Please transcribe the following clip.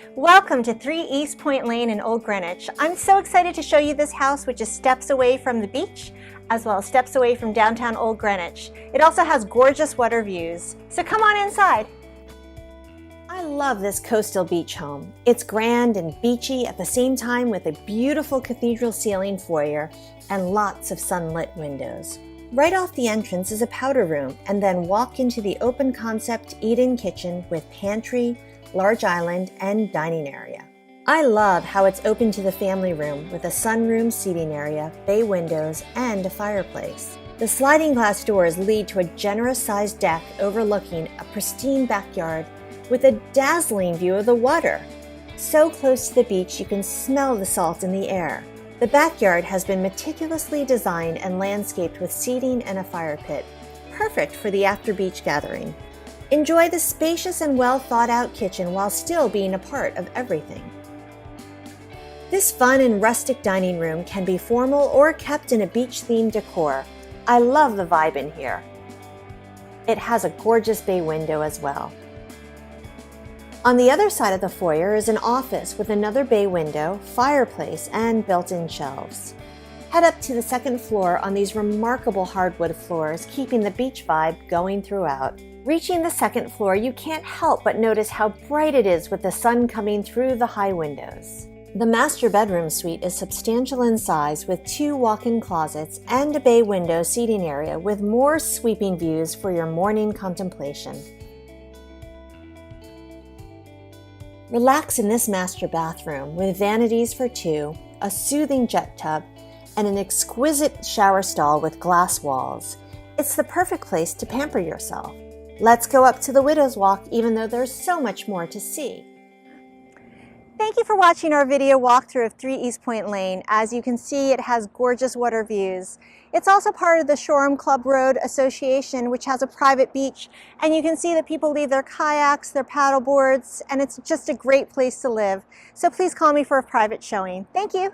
Welcome to 3 East Point Lane in Old Greenwich. I'm so excited to show you this house, which is steps away from the beach, as well as steps away from downtown Old Greenwich. It also has gorgeous water views, so come on inside. I love this coastal beach home. It's grand and beachy at the same time with a beautiful cathedral ceiling foyer and lots of sunlit windows. Right off the entrance is a powder room, and then walk into the open concept eat-in kitchen with pantry, large island, and dining area. I love how it's open to the family room with a sunroom seating area, bay windows, and a fireplace. The sliding glass doors lead to a generous-sized deck overlooking a pristine backyard with a dazzling view of the water. So close to the beach you can smell the salt in the air. The backyard has been meticulously designed and landscaped with seating and a fire pit, perfect for the after-beach gathering. Enjoy the spacious and well-thought-out kitchen while still being a part of everything. This fun and rustic dining room can be formal or kept in a beach-themed decor. I love the vibe in here. It has a gorgeous bay window as well. On the other side of the foyer is an office with another bay window, fireplace, and built-in shelves. Head up to the second floor on these remarkable hardwood floors, keeping the beach vibe going throughout. Reaching the second floor, you can't help but notice how bright it is with the sun coming through the high windows. The master bedroom suite is substantial in size with 2 walk-in closets and a bay window seating area with more sweeping views for your morning contemplation. Relax in this master bathroom with vanities for 2, a soothing jet tub, and an exquisite shower stall with glass walls. It's the perfect place to pamper yourself. Let's go up to the Widow's Walk, even though there's so much more to see. Thank you for watching our video walkthrough of 3 East Point Lane. As you can see, it has gorgeous water views. It's also part of the Shoreham Club Road Association, which has a private beach, and you can see that people leave their kayaks, their paddle boards, and it's just a great place to live. So please call me for a private showing. Thank you.